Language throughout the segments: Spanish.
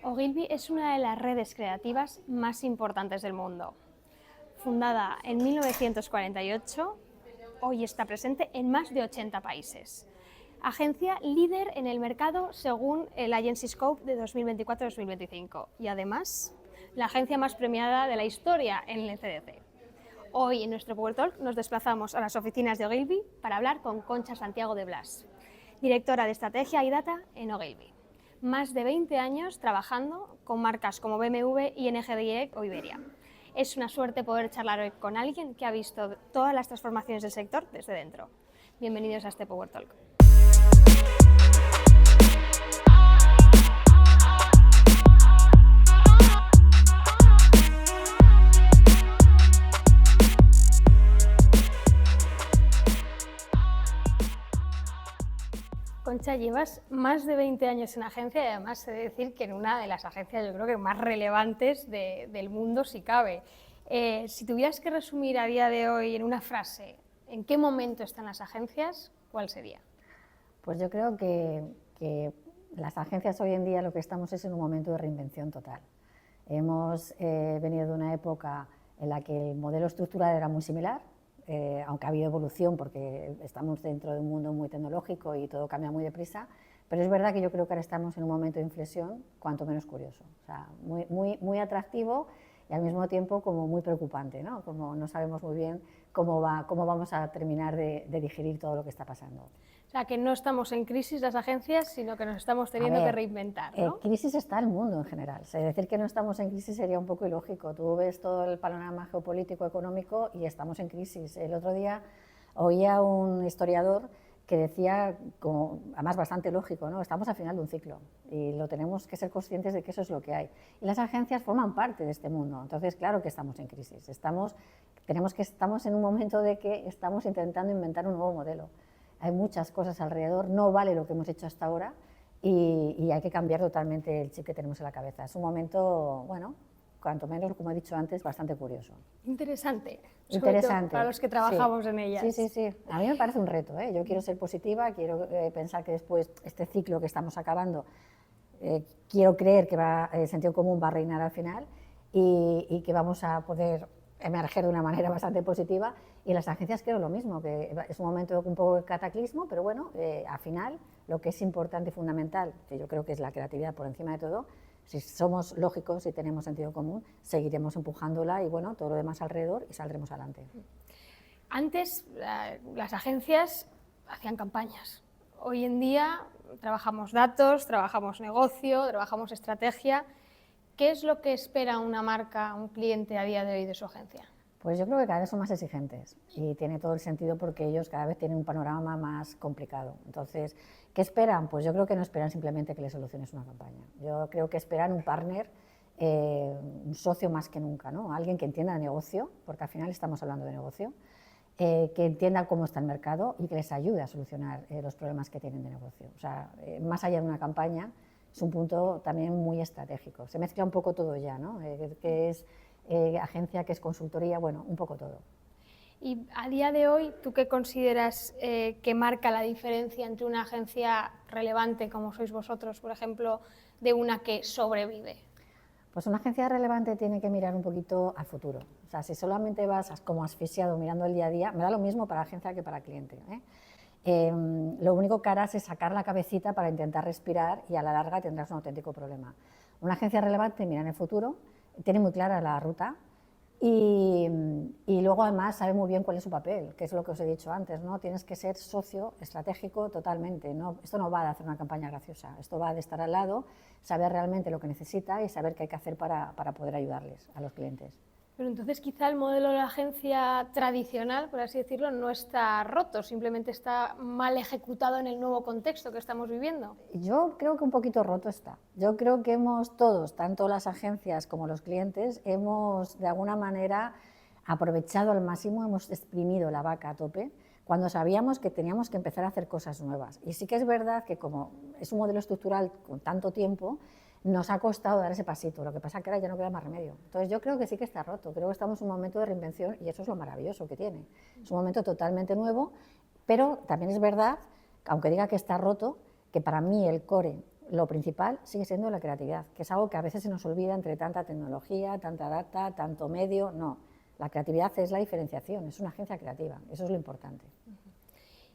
Ogilvy es una de las redes creativas más importantes del mundo. Fundada en 1948, hoy está presente en más de 80 países. Agencia líder en el mercado según el Agency Scope de 2024-2025 y además la agencia más premiada de la historia en el CDC. Hoy en nuestro Power Talk nos desplazamos a las oficinas de Ogilvy para hablar con Concha Santiago de Blas, directora de Estrategia y Data en Ogilvy. Más de 20 años trabajando con marcas como BMW, ING Direct o Iberia. Es una suerte poder charlar hoy con alguien que ha visto todas las transformaciones del sector desde dentro. Bienvenidos a este Power Talk. Concha, llevas más de 20 años en agencia y además he de decir que en una de las agencias yo creo que más relevantes del mundo si cabe. Si tuvieras que resumir a día de hoy en una frase, ¿en qué momento están las agencias? ¿Cuál sería? Pues yo creo que las agencias hoy en día lo que estamos es en un momento de reinvención total. Hemos venido de una época en la que el modelo estructural era muy similar, aunque ha habido evolución porque estamos dentro de un mundo muy tecnológico y todo cambia muy deprisa, pero es verdad que yo creo que ahora estamos en un momento de inflexión cuanto menos curioso, o sea, muy atractivo y al mismo tiempo como muy preocupante, ¿no? Como no sabemos muy bien cómo vamos a terminar de digerir todo lo que está pasando. O sea, que no estamos en crisis las agencias, sino que nos estamos teniendo que reinventar, ¿no? Crisis está el mundo en general. O sea, decir que no estamos en crisis sería un poco ilógico. Tú ves todo el panorama geopolítico, económico y estamos en crisis. El otro día oía un historiador que decía, como, además bastante lógico, ¿no? Estamos al final de un ciclo y lo tenemos que ser conscientes de que eso es lo que hay. Y las agencias forman parte de este mundo. Entonces, claro que estamos en crisis. Estamos en un momento de que estamos intentando inventar un nuevo modelo. Hay muchas cosas alrededor, no vale lo que hemos hecho hasta ahora y hay que cambiar totalmente el chip que tenemos en la cabeza. Es un momento, bueno, cuanto menos, como he dicho antes, bastante curioso. Interesante. Interesante. Para los que trabajamos en ellas. Sí. A mí me parece un reto, ¿eh? Yo quiero ser positiva, quiero pensar que después este ciclo que estamos acabando, quiero creer que el sentido común va a reinar al final y que vamos a poder emerger de una manera bastante positiva, y las agencias creo lo mismo, que es un momento un poco de cataclismo, pero bueno, al final lo que es importante y fundamental, que yo creo que es la creatividad por encima de todo, si somos lógicos y tenemos sentido común, seguiremos empujándola y bueno, todo lo demás alrededor y saldremos adelante. Antes las agencias hacían campañas, hoy en día trabajamos datos, trabajamos negocio, trabajamos estrategia. ¿Qué es lo que espera una marca, un cliente a día de hoy de su agencia? Pues yo creo que cada vez son más exigentes y tiene todo el sentido porque ellos cada vez tienen un panorama más complicado. Entonces, ¿qué esperan? Pues yo creo que no esperan simplemente que les soluciones una campaña. Yo creo que esperan un partner, un socio más que nunca, ¿no? Alguien que entienda el negocio, porque al final estamos hablando de negocio, que entienda cómo está el mercado y que les ayude a solucionar los problemas que tienen de negocio. O sea, más allá de una campaña, es un punto también muy estratégico. Se mezcla un poco todo ya, ¿no? Que es agencia, que es consultoría, bueno, un poco todo. Y a día de hoy, ¿tú qué consideras que marca la diferencia entre una agencia relevante, como sois vosotros, por ejemplo, de una que sobrevive? Pues una agencia relevante tiene que mirar un poquito al futuro. O sea, si solamente vas como asfixiado mirando el día a día, me da lo mismo para agencia que para cliente, lo único que harás es sacar la cabecita para intentar respirar y a la larga tendrás un auténtico problema. Una agencia relevante mira en el futuro, tiene muy clara la ruta y luego además sabe muy bien cuál es su papel, que es lo que os he dicho antes, ¿no? Tienes que ser socio estratégico totalmente, ¿no? Esto no va de hacer una campaña graciosa, esto va de estar al lado, saber realmente lo que necesita y saber qué hay que hacer para poder ayudarles a los clientes. Pero entonces quizá el modelo de la agencia tradicional, por así decirlo, no está roto, simplemente está mal ejecutado en el nuevo contexto que estamos viviendo. Yo creo que un poquito roto está. Yo creo que hemos todos, tanto las agencias como los clientes, hemos de alguna manera aprovechado al máximo, hemos exprimido la vaca a tope, cuando sabíamos que teníamos que empezar a hacer cosas nuevas. Y sí que es verdad que como es un modelo estructural con tanto tiempo, nos ha costado dar ese pasito, lo que pasa es que ahora ya no queda más remedio. Entonces yo creo que sí que está roto, creo que estamos en un momento de reinvención y eso es lo maravilloso que tiene. Es un momento totalmente nuevo, pero también es verdad, aunque diga que está roto, que para mí el core lo principal sigue siendo la creatividad, que es algo que a veces se nos olvida entre tanta tecnología, tanta data, tanto medio. No, la creatividad es la diferenciación, es una agencia creativa, eso es lo importante.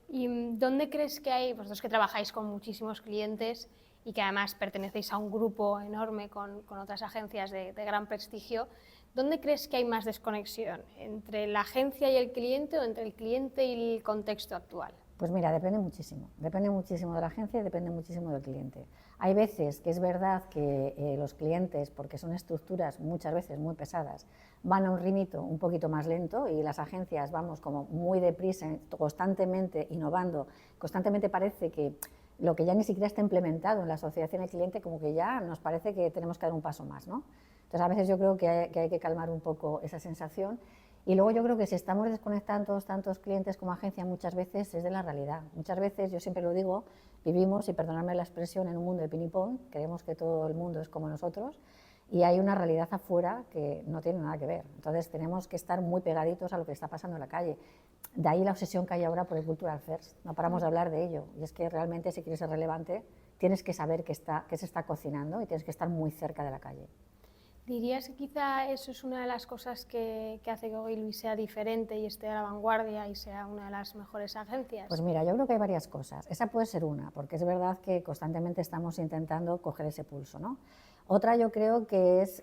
¿Y dónde crees que hay, vosotros que trabajáis con muchísimos clientes y que además pertenecéis a un grupo enorme con otras agencias de gran prestigio, ¿dónde crees que hay más desconexión? ¿Entre la agencia y el cliente o entre el cliente y el contexto actual? Pues mira, depende muchísimo de la agencia y depende muchísimo del cliente. Hay veces que es verdad que los clientes, porque son estructuras muchas veces muy pesadas, van a un ritmo un poquito más lento y las agencias vamos como muy deprisa, constantemente innovando, constantemente parece que lo que ya ni siquiera está implementado en la asociación al cliente, como que ya nos parece que tenemos que dar un paso más, ¿no? Entonces a veces yo creo que hay que calmar un poco esa sensación. Y luego yo creo que si estamos desconectando tantos clientes como agencia muchas veces es de la realidad. Muchas veces, yo siempre lo digo, vivimos, y perdonadme la expresión, en un mundo de ping-pong, creemos que todo el mundo es como nosotros y hay una realidad afuera que no tiene nada que ver. Entonces tenemos que estar muy pegaditos a lo que está pasando en la calle. De ahí la obsesión que hay ahora por el Cultural First. No paramos de hablar de ello y es que realmente si quieres ser relevante tienes que saber qué se está cocinando y tienes que estar muy cerca de la calle. ¿Dirías que quizá eso es una de las cosas que hace que Ogilvy sea diferente y esté a la vanguardia y sea una de las mejores agencias? Pues mira, yo creo que hay varias cosas. Esa puede ser una, porque es verdad que constantemente estamos intentando coger ese pulso, ¿no? Otra yo creo que es,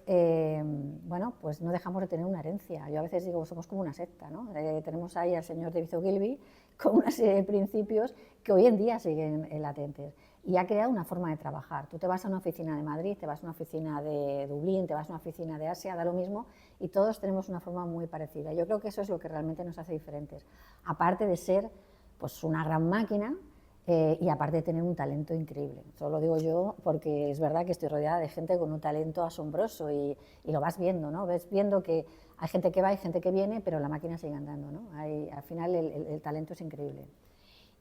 bueno, pues no dejamos de tener una herencia. Yo a veces digo, somos como una secta, ¿no? Tenemos ahí al señor David Ogilvy con una serie de principios que hoy en día siguen latentes. Y ha creado una forma de trabajar. Tú te vas a una oficina de Madrid, te vas a una oficina de Dublín, te vas a una oficina de Asia, da lo mismo, y todos tenemos una forma muy parecida. Yo creo que eso es lo que realmente nos hace diferentes. Aparte de ser pues, una gran máquina y aparte de tener un talento increíble. Eso lo digo yo porque es verdad que estoy rodeada de gente con un talento asombroso y lo vas viendo, ¿no? Ves viendo que hay gente que va, hay gente que viene, pero la máquina sigue andando, ¿no? Al final el talento es increíble.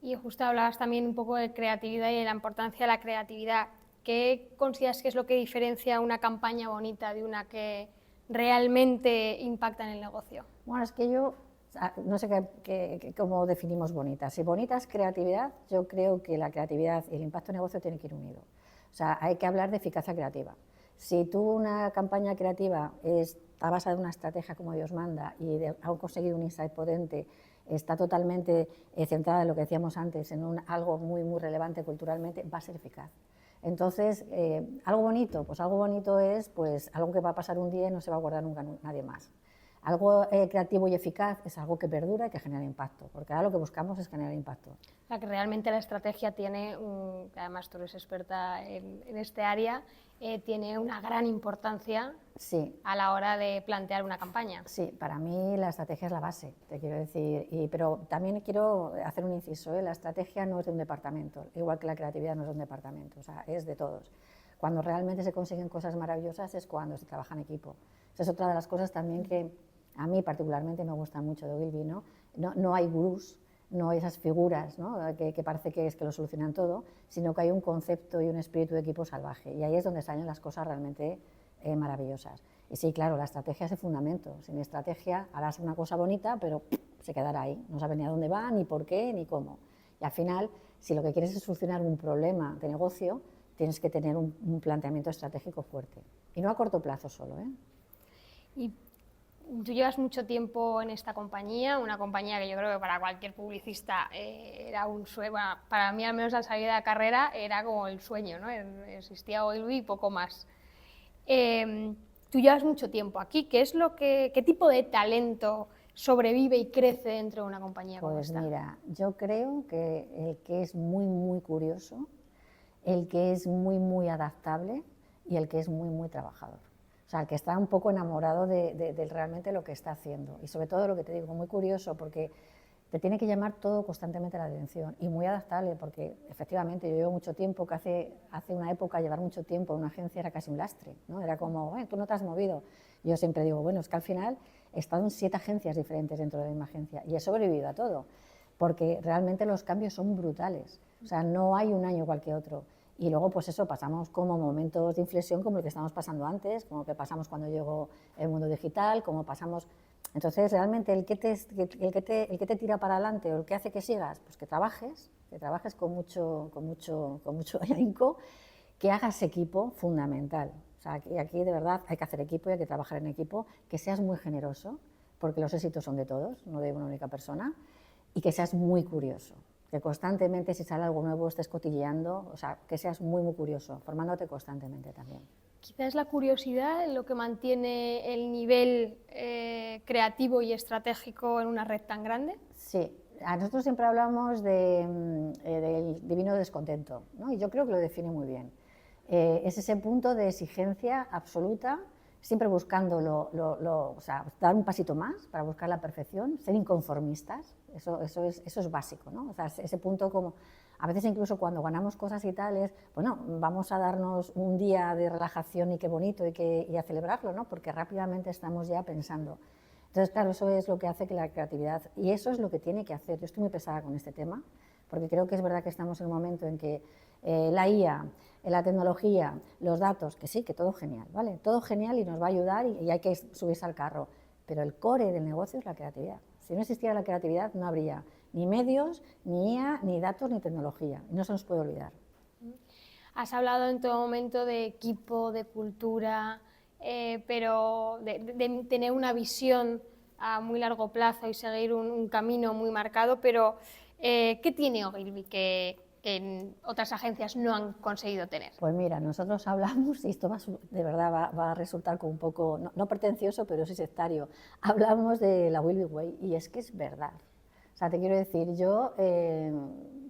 Y justo hablabas también un poco de creatividad y de la importancia de la creatividad. ¿Qué consideras que es lo que diferencia una campaña bonita de una que realmente impacta en el negocio? Bueno, es que yo no sé cómo definimos bonita. Si bonita es creatividad, yo creo que la creatividad y el impacto en negocio tienen que ir unidos. O sea, hay que hablar de eficacia creativa. Si tú una campaña creativa está basada en una estrategia como Dios manda y ha conseguido un insight potente, está totalmente centrada en lo que decíamos antes, en algo muy, muy relevante culturalmente, va a ser eficaz. Entonces, algo bonito, pues algo bonito es pues, algo que va a pasar un día y no se va a guardar nunca nadie más. Algo creativo y eficaz es algo que perdura y que genera impacto, porque ahora lo que buscamos es generar impacto. O sea, que realmente la estrategia tiene, además tú eres experta en este área, tiene una gran importancia sí. a la hora de plantear una campaña. Sí, para mí la estrategia es la base, te quiero decir, pero también quiero hacer un inciso, la estrategia no es de un departamento, igual que la creatividad no es de un departamento, o sea, es de todos. Cuando realmente se consiguen cosas maravillosas es cuando se trabaja en equipo. Esa es otra de las cosas también que a mí particularmente me gusta mucho de Ogilvy, ¿no? No hay gurús, no hay esas figuras, ¿no? que parece que lo solucionan todo, sino que hay un concepto y un espíritu de equipo salvaje, y ahí es donde salen las cosas realmente maravillosas. Y sí, claro, la estrategia es el fundamento. Sin estrategia harás una cosa bonita, pero se quedará ahí. No sabes ni a dónde va, ni por qué, ni cómo. Y al final, si lo que quieres es solucionar un problema de negocio, tienes que tener un planteamiento estratégico fuerte. Y no a corto plazo solo, ¿eh? Y tú llevas mucho tiempo en esta compañía, una compañía que yo creo que para cualquier publicista era un sueño, bueno, para mí al menos la salida de carrera era como el sueño, ¿no? Existía Ogilvy y poco más. Tú llevas mucho tiempo aquí, ¿qué tipo de talento sobrevive y crece dentro de una compañía como esta? Pues mira, yo creo que el que es muy, muy curioso, el que es muy, muy adaptable y el que es muy, muy trabajador. O sea, el que está un poco enamorado de realmente lo que está haciendo. Y sobre todo lo que te digo, muy curioso, porque te tiene que llamar todo constantemente la atención. Y muy adaptable, porque efectivamente yo llevo mucho tiempo, que hace una época llevar mucho tiempo en una agencia era casi un lastre, ¿no? Era como, tú no te has movido. Yo siempre digo, bueno, es que al final he estado en 7 agencias diferentes dentro de la misma agencia y he sobrevivido a todo, porque realmente los cambios son brutales. O sea, no hay un año igual que otro. Y luego, pues eso, pasamos como momentos de inflexión como el que estamos pasando antes, como que pasamos cuando llegó el mundo digital, como pasamos... Entonces, realmente, el que te tira para adelante o el que hace que sigas, pues que trabajes con mucho ahínco que hagas equipo, fundamental. O sea, que aquí de verdad hay que hacer equipo y hay que trabajar en equipo, que seas muy generoso, porque los éxitos son de todos, no de una única persona, y que seas muy curioso, que constantemente si sale algo nuevo estés cotilleando, o sea, que seas muy, muy curioso, formándote constantemente también. Quizás la curiosidad lo que mantiene el nivel creativo y estratégico en una red tan grande. Sí, a nosotros siempre hablamos del divino descontento, ¿no? Y yo creo que lo define muy bien. Es ese punto de exigencia absoluta, siempre buscando o sea, dar un pasito más para buscar la perfección, ser inconformistas, eso es básico, ¿no? O sea, ese punto como, a veces incluso cuando ganamos cosas y tales, bueno, vamos a darnos un día de relajación y qué bonito y a celebrarlo, ¿no? Porque rápidamente estamos ya pensando. Entonces, claro, eso es lo que hace que la creatividad, y eso es lo que tiene que hacer. Yo estoy muy pesada con este tema, porque creo que es verdad que estamos en un momento en que la IA, la tecnología, los datos, que sí, que todo genial, ¿vale? Todo genial y nos va a ayudar y hay que subirse al carro, pero el core del negocio es la creatividad. Si no existiera la creatividad no habría ni medios, ni IA, ni datos, ni tecnología, y no se nos puede olvidar. Has hablado en todo momento de equipo, de cultura, pero de tener una visión a muy largo plazo y seguir un camino muy marcado, pero ¿qué tiene Ogilvy que otras agencias no han conseguido tener? Pues mira, nosotros hablamos, y esto de verdad va a resultar como un poco, no pretencioso, pero sí sectario, hablamos de la Ogilvy Way, y es que es verdad. O sea, te quiero decir, yo,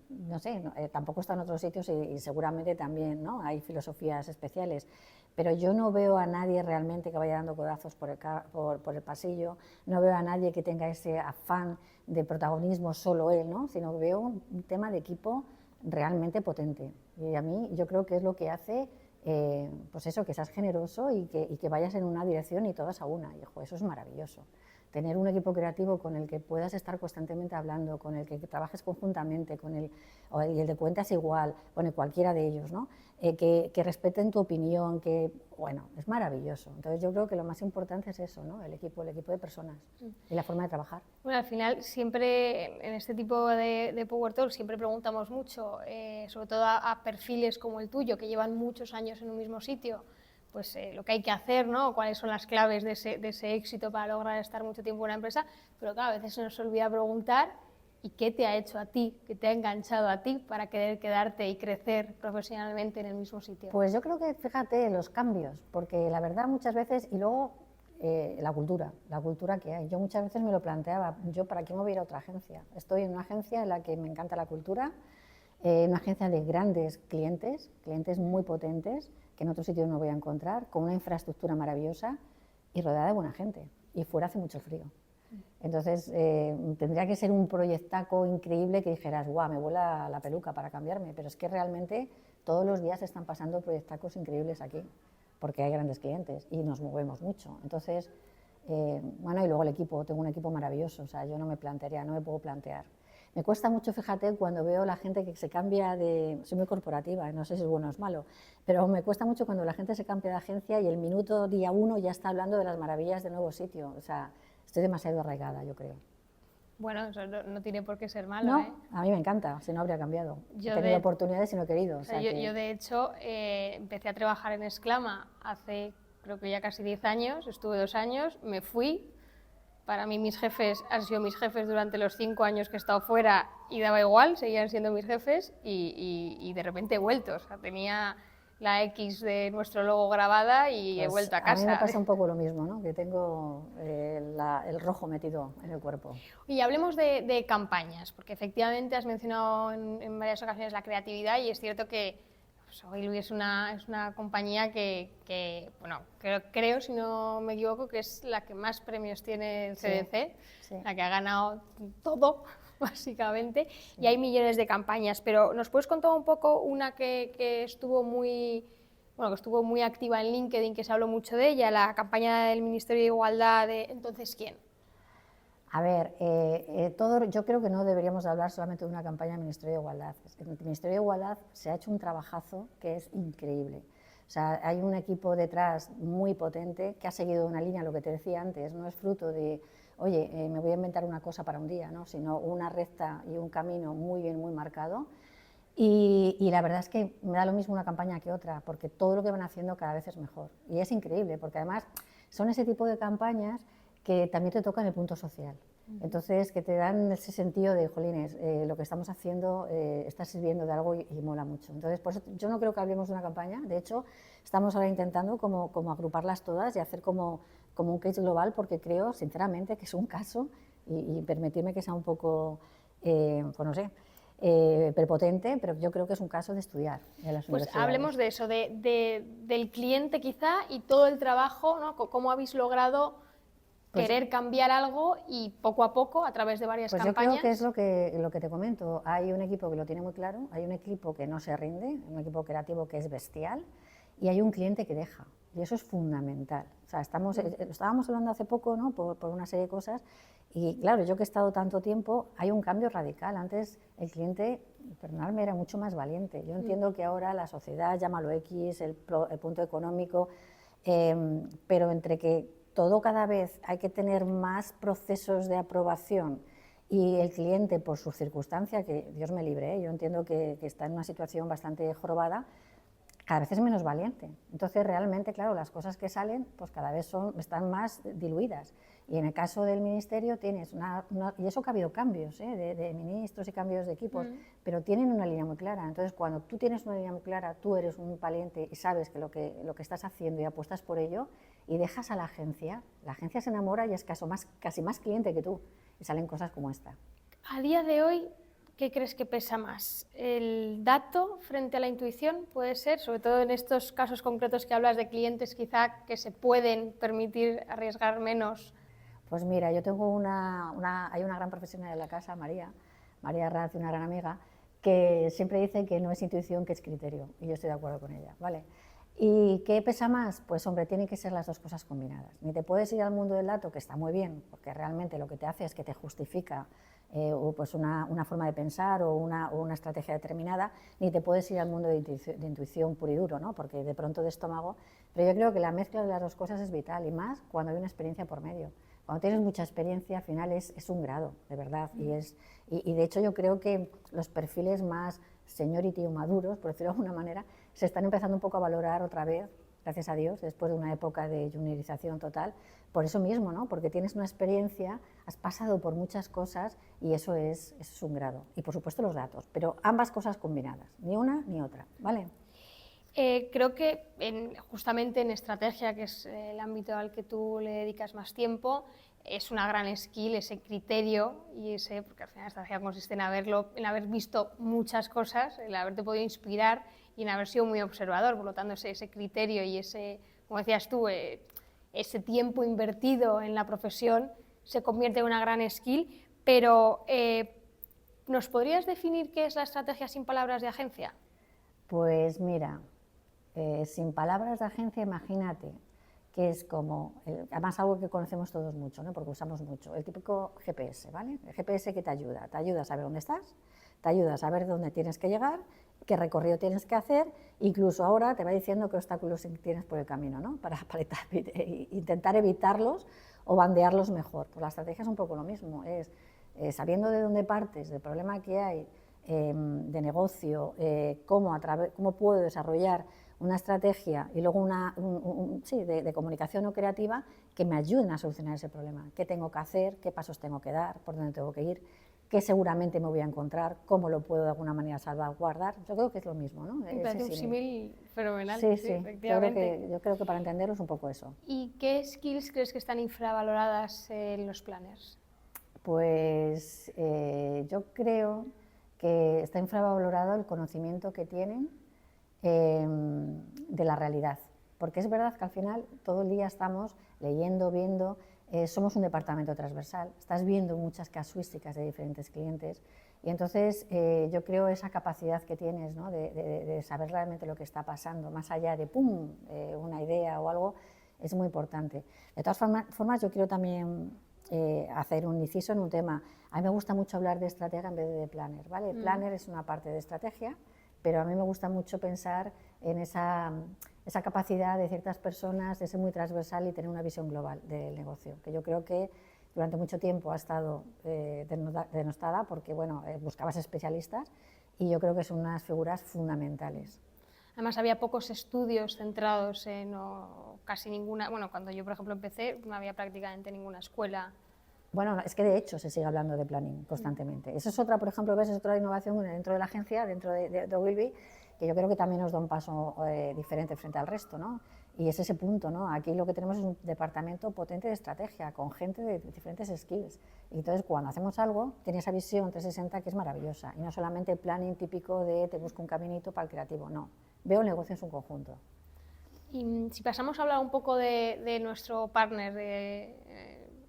no sé, tampoco está en otros sitios y seguramente también, ¿no? Hay filosofías especiales, pero yo no veo a nadie realmente que vaya dando codazos por el pasillo, no veo a nadie que tenga ese afán de protagonismo solo él, ¿no? Sino que veo un tema de equipo realmente potente. Y a mí yo creo que es lo que hace, pues eso, que seas generoso y que vayas en una dirección y todas a una. Y ojo, eso es maravilloso. Tener un equipo creativo con el que puedas estar constantemente hablando, con el que trabajes conjuntamente, y el de cuentas igual, bueno, cualquiera de ellos, ¿no? Que respeten tu opinión, que, bueno, es maravilloso. Entonces yo creo que lo más importante es eso, ¿no? El equipo de personas y la forma de trabajar. Bueno, al final siempre en este tipo de Power Talk siempre preguntamos mucho, sobre todo a perfiles como el tuyo, que llevan muchos años en un mismo sitio, pues lo que hay que hacer, ¿no? Cuáles son las claves de ese éxito para lograr estar mucho tiempo en una empresa, pero claro, a veces se nos olvida preguntar ¿y qué te ha hecho a ti, qué te ha enganchado a ti para querer quedarte y crecer profesionalmente en el mismo sitio? Pues yo creo que, fíjate, los cambios, porque la verdad muchas veces, y luego la cultura que hay. Yo muchas veces me lo planteaba, ¿yo para qué me voy a ir a otra agencia? Estoy en una agencia en la que me encanta la cultura, una agencia de grandes clientes, clientes muy potentes, que en otros sitios no voy a encontrar, con una infraestructura maravillosa y rodeada de buena gente. Y fuera hace mucho frío. Entonces, tendría que ser un proyectaco increíble que dijeras, guau, me vuela la peluca para cambiarme, pero es que realmente todos los días están pasando proyectacos increíbles aquí, porque hay grandes clientes y nos movemos mucho. Entonces, bueno, y luego el equipo, tengo un equipo maravilloso, o sea, yo no me puedo plantear. Me cuesta mucho, fíjate, cuando veo la gente que se cambia soy muy corporativa, no sé si es bueno o es malo, pero me cuesta mucho cuando la gente se cambia de agencia y el minuto día 1 ya está hablando de las maravillas del nuevo sitio, o sea, estoy demasiado arraigada, yo creo. Bueno, eso no tiene por qué ser malo, No, ¿eh? a mí me encanta, si no habría cambiado. Yo He tenido oportunidades y no he querido. O sea yo de hecho, empecé a trabajar en Exclama hace, creo que ya casi 10 años, estuve 2 años, me fui. Para mí mis jefes han sido mis jefes durante los 5 años que he estado fuera y daba igual, seguían siendo mis jefes y de repente he vuelto. O sea, tenía la X de nuestro logo grabada y pues he vuelto a casa. A mí me pasa un poco lo mismo, ¿no? Que tengo el rojo metido en el cuerpo. Y hablemos de campañas, porque efectivamente has mencionado en varias ocasiones la creatividad y es cierto que Ogilvy es una compañía que bueno, creo, si no me equivoco, que es la que más premios tiene el CDC, sí. La que ha ganado todo, básicamente, sí. Y hay millones de campañas, pero ¿nos puedes contar un poco una que estuvo muy activa en LinkedIn, que se habló mucho de ella, la campaña del Ministerio de Igualdad de ¿Entonces quién? A ver, yo creo que no deberíamos hablar solamente de una campaña del Ministerio de Igualdad. En el Ministerio de Igualdad se ha hecho un trabajazo que es increíble. O sea, hay un equipo detrás muy potente que ha seguido una línea, lo que te decía antes, no es fruto de, oye, me voy a inventar una cosa para un día, ¿no? Sino una recta y un camino muy bien, muy marcado. Y la verdad es que me da lo mismo una campaña que otra, porque todo lo que van haciendo cada vez es mejor. Y es increíble, porque además son ese tipo de campañas que también te tocan el punto social. Entonces, que te dan ese sentido de, jolines, lo que estamos haciendo está sirviendo de algo y mola mucho. Entonces, por eso yo no creo que hablemos de una campaña. De hecho, estamos ahora intentando como agruparlas todas y hacer como un case global, porque creo, sinceramente, que es un caso, y permitirme que sea un poco, pues no sé, prepotente, pero yo creo que es un caso de estudiar en las Pues universidades. hablemos de eso, del cliente quizá y todo el trabajo, ¿no? Cómo habéis logrado querer cambiar algo y poco a poco, a través de varias campañas. Yo creo que es lo que te comento. Hay un equipo que lo tiene muy claro, hay un equipo que no se rinde, un equipo creativo que es bestial, y hay un cliente que deja. Y eso es fundamental. O sea, estábamos hablando hace poco, ¿no? por una serie de cosas, y claro, yo que he estado tanto tiempo, hay un cambio radical. Antes el cliente, perdonadme, era mucho más valiente. Yo entiendo que ahora la sociedad, llámalo X, el punto económico, pero entre que todo cada vez hay que tener más procesos de aprobación y el cliente, por su circunstancia, que Dios me libre, yo entiendo que está en una situación bastante jorobada, cada vez es menos valiente. Entonces, realmente, claro, las cosas que salen, pues cada vez están más diluidas. Y en el caso del ministerio tienes y eso que ha habido cambios de ministros y cambios de equipos, pero tienen una línea muy clara. Entonces, cuando tú tienes una línea muy clara, tú eres un valiente y sabes que lo que estás haciendo y apuestas por ello, y dejas a la agencia se enamora y es casi más cliente que tú, y salen cosas como esta. A día de hoy, ¿qué crees que pesa más? ¿El dato frente a la intuición? Puede ser, sobre todo en estos casos concretos que hablas de clientes quizá que se pueden permitir arriesgar menos. Pues mira, yo tengo hay una gran profesional en la casa, María Raz, una gran amiga, que siempre dice que no es intuición, que es criterio, y yo estoy de acuerdo con ella, ¿vale? ¿Y qué pesa más? Pues hombre, tienen que ser las dos cosas combinadas. Ni te puedes ir al mundo del dato, que está muy bien, porque realmente lo que te hace es que te justifica pues una forma de pensar o una estrategia determinada, ni te puedes ir al mundo de intuición puro y duro, ¿no? Porque de pronto de estómago. Pero yo creo que la mezcla de las dos cosas es vital, y más cuando hay una experiencia por medio. Cuando tienes mucha experiencia, al final es un grado, de verdad. Y de hecho yo creo que los perfiles más seniority o maduros, por decirlo de alguna manera, se están empezando un poco a valorar otra vez, gracias a Dios, después de una época de juniorización total. Por eso mismo, ¿no? Porque tienes una experiencia, has pasado por muchas cosas, y eso es un grado. Y por supuesto los datos, pero ambas cosas combinadas, ni una ni otra, ¿vale? Creo que justamente en estrategia, que es el ámbito al que tú le dedicas más tiempo, es una gran skill ese criterio, porque al final la estrategia consiste en haber visto muchas cosas, en haberte podido inspirar y en haber sido muy observador. Por lo tanto, ese criterio y como decías tú, ese tiempo invertido en la profesión se convierte en una gran skill. Pero ¿nos podrías definir qué es la estrategia sin palabras de agencia? Pues mira, sin palabras de agencia, imagínate que es como, además algo que conocemos todos mucho, ¿no? Porque usamos mucho, el típico GPS, ¿vale? El GPS que te ayuda a saber dónde estás, te ayuda a saber dónde tienes que llegar, qué recorrido tienes que hacer, incluso ahora te va diciendo qué obstáculos tienes por el camino, ¿no? Para intentar evitarlos o bandearlos mejor. Pues la estrategia es un poco lo mismo, es sabiendo de dónde partes, del problema que hay, de negocio, cómo puedo desarrollar una estrategia y luego de comunicación o creativa que me ayuden a solucionar ese problema. ¿Qué tengo que hacer? ¿Qué pasos tengo que dar? ¿Por dónde tengo que ir? ¿Qué seguramente me voy a encontrar? ¿Cómo lo puedo de alguna manera salvaguardar? Yo creo que es lo mismo, ¿no? Me parece un símil fenomenal. Sí, efectivamente. Yo creo que para entenderlo es un poco eso. ¿Y qué skills crees que están infravaloradas en los planners? Pues yo creo que está infravalorado el conocimiento que tienen de la realidad, porque es verdad que al final todo el día estamos leyendo, viendo, somos un departamento transversal, estás viendo muchas casuísticas de diferentes clientes, y entonces yo creo esa capacidad que tienes, ¿no? de saber realmente lo que está pasando, más allá de una idea o algo, es muy importante. De todas formas, yo quiero también hacer un inciso en un tema. A mí me gusta mucho hablar de estratega en vez de planner, ¿vale? Planner es una parte de estrategia, pero a mí me gusta mucho pensar en esa capacidad de ciertas personas de ser muy transversal y tener una visión global del negocio, que yo creo que durante mucho tiempo ha estado denostada porque, bueno, buscabas especialistas, y yo creo que son unas figuras fundamentales. Además, había pocos estudios centrados en, o casi ninguna, bueno, cuando yo, por ejemplo, empecé, no había prácticamente ninguna escuela. Bueno, es que de hecho se sigue hablando de planning constantemente. Eso es otra, por ejemplo, ves, es otra innovación dentro de la agencia, dentro de Ogilvy, que yo creo que también nos da un paso diferente frente al resto, ¿no? Y es ese punto, ¿no? Aquí lo que tenemos es un departamento potente de estrategia, con gente de diferentes skills. Y entonces, cuando hacemos algo, tiene esa visión 360 que es maravillosa. Y no solamente planning típico de te busco un caminito para el creativo, no. Veo el negocio en su conjunto. Y si pasamos a hablar un poco de nuestro partner,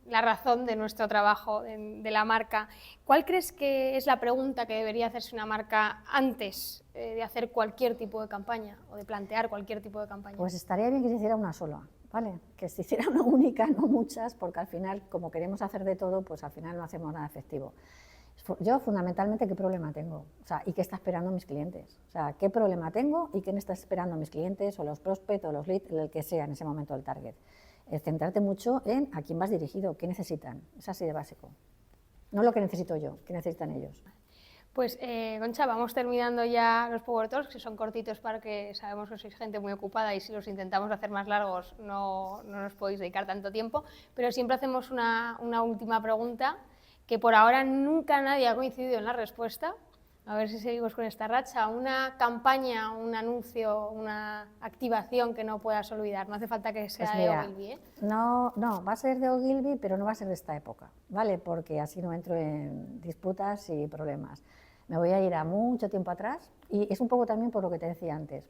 la razón de nuestro trabajo, de la marca, ¿cuál crees que es la pregunta que debería hacerse una marca antes de hacer cualquier tipo de campaña o de plantear cualquier tipo de campaña? Pues estaría bien que se hiciera una sola, ¿vale? Que se hiciera una única, no muchas, porque al final, como queremos hacer de todo, pues al final no hacemos nada efectivo. Yo, fundamentalmente, ¿qué problema tengo? O sea, ¿y qué está esperando mis clientes? O sea, ¿qué problema tengo y qué me está esperando mis clientes o los prospects o los leads, el que sea en ese momento el target? Centrarte mucho en a quién vas dirigido, qué necesitan, es así de básico. No lo que necesito yo, qué necesitan ellos. Pues, Concha, vamos terminando ya los Power Talks, que son cortitos porque sabemos que sois gente muy ocupada y si los intentamos hacer más largos no nos podéis dedicar tanto tiempo, pero siempre hacemos una última pregunta que por ahora nunca nadie ha coincidido en la respuesta. A ver si seguimos con esta racha. Una campaña, un anuncio, una activación que no puedas olvidar. No hace falta que sea Pues mira, de Ogilvy, ¿eh? No, va a ser de Ogilvy, pero no va a ser de esta época, ¿vale? Porque así no entro en disputas y problemas. Me voy a ir a mucho tiempo atrás, y es un poco también por lo que te decía antes,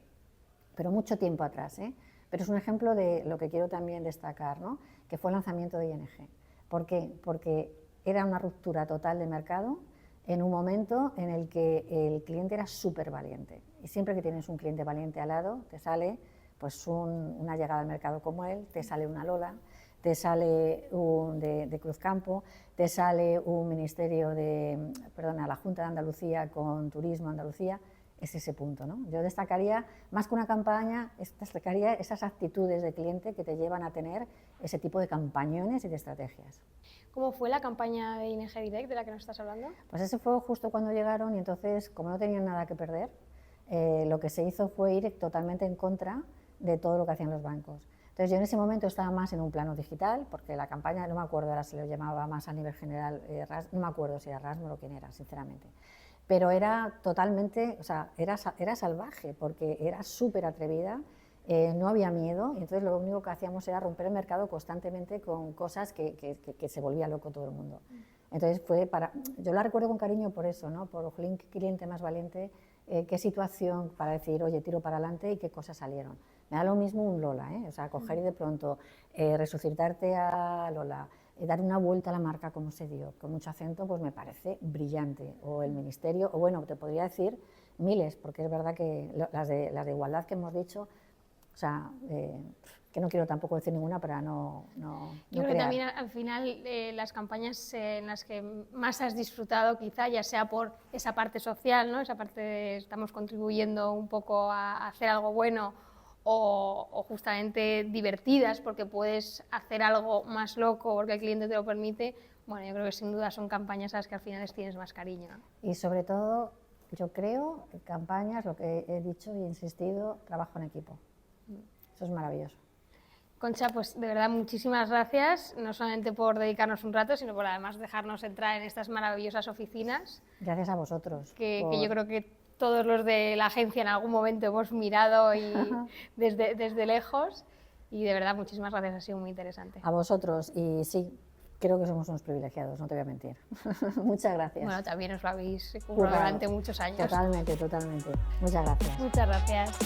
pero mucho tiempo atrás, ¿eh? Pero es un ejemplo de lo que quiero también destacar, ¿no? Que fue el lanzamiento de ING. ¿Por qué? Porque era una ruptura total de mercado, en un momento en el que el cliente era súper valiente. Y siempre que tienes un cliente valiente al lado, te sale pues una llegada al mercado como él, te sale una Lola, te sale un de Cruzcampo, te sale un ministerio la Junta de Andalucía con Turismo Andalucía. Es ese punto, ¿no? Yo destacaría, más que una campaña, destacaría esas actitudes de cliente que te llevan a tener ese tipo de campañones y de estrategias. ¿Cómo fue la campaña de ING Direct de la que nos estás hablando? Pues ese fue justo cuando llegaron y entonces, como no tenían nada que perder, lo que se hizo fue ir totalmente en contra de todo lo que hacían los bancos. Entonces yo en ese momento estaba más en un plano digital, porque la campaña, no me acuerdo ahora si lo llamaba más a nivel general, no me acuerdo si era Rasmus o quién era, sinceramente. Pero era totalmente, o sea, era salvaje, porque era súper atrevida, no había miedo, y entonces lo único que hacíamos era romper el mercado constantemente con cosas que se volvía loco todo el mundo. Entonces yo la recuerdo con cariño por eso, ¿no? Por un cliente más valiente, qué situación para decir, oye, tiro para adelante y qué cosas salieron. Me da lo mismo un Lola, o sea, coger y de pronto resucitarte a Lola, dar una vuelta a la marca como se dio, con mucho acento, pues me parece brillante. O el ministerio, o bueno, te podría decir miles, porque es verdad que las de igualdad que hemos dicho, o sea, que no quiero tampoco decir ninguna para no Yo creo que también al final las campañas en las que más has disfrutado, quizá ya sea por esa parte social, ¿no? Esa parte de estamos contribuyendo un poco a hacer algo bueno, o justamente divertidas porque puedes hacer algo más loco porque el cliente te lo permite. Bueno, yo creo que sin duda son campañas a las que al final les tienes más cariño, ¿no? Y sobre todo, yo creo, campañas, lo que he dicho y he insistido, trabajo en equipo. Eso es maravilloso. Concha, pues de verdad muchísimas gracias, no solamente por dedicarnos un rato, sino por además dejarnos entrar en estas maravillosas oficinas. Gracias a vosotros. Que yo creo que todos los de la agencia en algún momento hemos mirado y desde lejos, y de verdad muchísimas gracias, ha sido muy interesante. A vosotros, y sí, creo que somos unos privilegiados, no te voy a mentir. Muchas gracias. Bueno, también os lo habéis currado durante muchos años. Totalmente, totalmente. Muchas gracias. Muchas gracias.